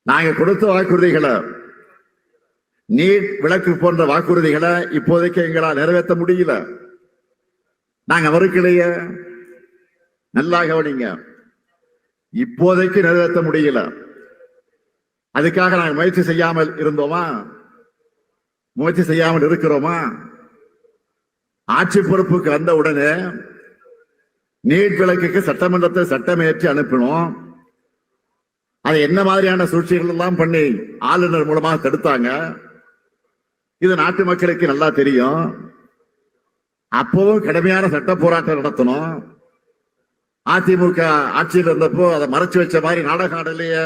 நாங்க கொடுத்த வாக்குறுதிகளை, நீட் விலக்கு போன்ற வாக்குறுதிகளை இப்போதைக்கு எங்களால் நிறைவேற்ற முடியல. நாங்க மறுக்கலையே, நல்லா கவனிங்க. இப்போதைக்கு நிறைவேற்ற முடியல. அதுக்காக நாங்கள் முயற்சி செய்யாமல் இருந்தோமா? முயற்சி செய்யாமல் இருக்கிறோமா? ஆட்சி பொறுப்புக்கு வந்த உடனே நீட் விலக்குக்கு சட்டமன்றத்தை சட்டமேற்றி அனுப்பினோம். அதை என்ன மாதிரியான சூழ்ச்சிகள் எல்லாம் பண்ணி ஆளுநர் மூலமாக தடுத்தாங்க, இது நாட்டு மக்களுக்கு நல்லா தெரியும். அப்பவும் கடுமையான சட்ட போராட்டம் நடத்தணும். அதிமுக ஆட்சியில் இருந்தப்போ அதை மறைச்சு வச்ச மாதிரி நாடகம் ஆடலையே.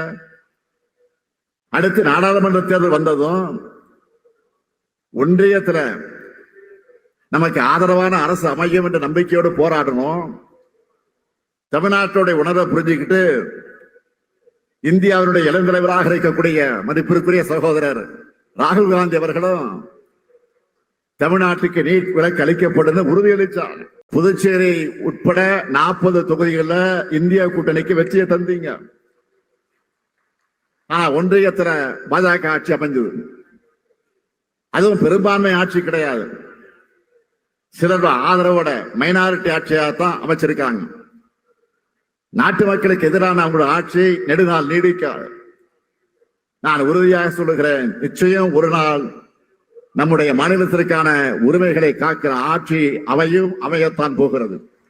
அடுத்து நாடாளுமன்ற தேர்தல் வந்ததும் ஒன்றியத்துல நமக்கு ஆதரவான அரசு அமையும் என்ற நம்பிக்கையோடு போராடணும். தமிழ்நாட்டுடைய உணர்வை புரிஞ்சுக்கிட்டு இந்தியாவினுடைய இளந்தலைவராக இருக்கக்கூடிய மதிப்பிற்குரிய சகோதரர் ராகுல் காந்தி அவர்களும் தமிழ்நாட்டுக்கு நீட் விலக்கு அளிக்கப்படும் உறுதியளித்தார். புதுச்சேரி உட்பட 40 தொகுதிகளில் இந்தியா கூட்டணிக்கு வெற்றியை தந்தீங்க. ஒன்றியத்துல பாஜக ஆட்சி அமைஞ்சது. அதுவும் பெரும்பான்மை ஆட்சி கிடையாது, சிலர் ஆதரவோட மைனாரிட்டி ஆட்சியாகத்தான் அமைச்சிருக்காங்க. நாட்டு மக்களுக்கு எதிரான அவங்களோட ஆட்சி நெடுநாள் நீடிக்காது. நான் உறுதியாக சொல்லுகிறேன், நிச்சயம் ஒரு நாள் நம்முடைய மாநிலத்திற்கான உரிமைகளை காக்கிற ஆட்சி அமையத்தான் போகிறது.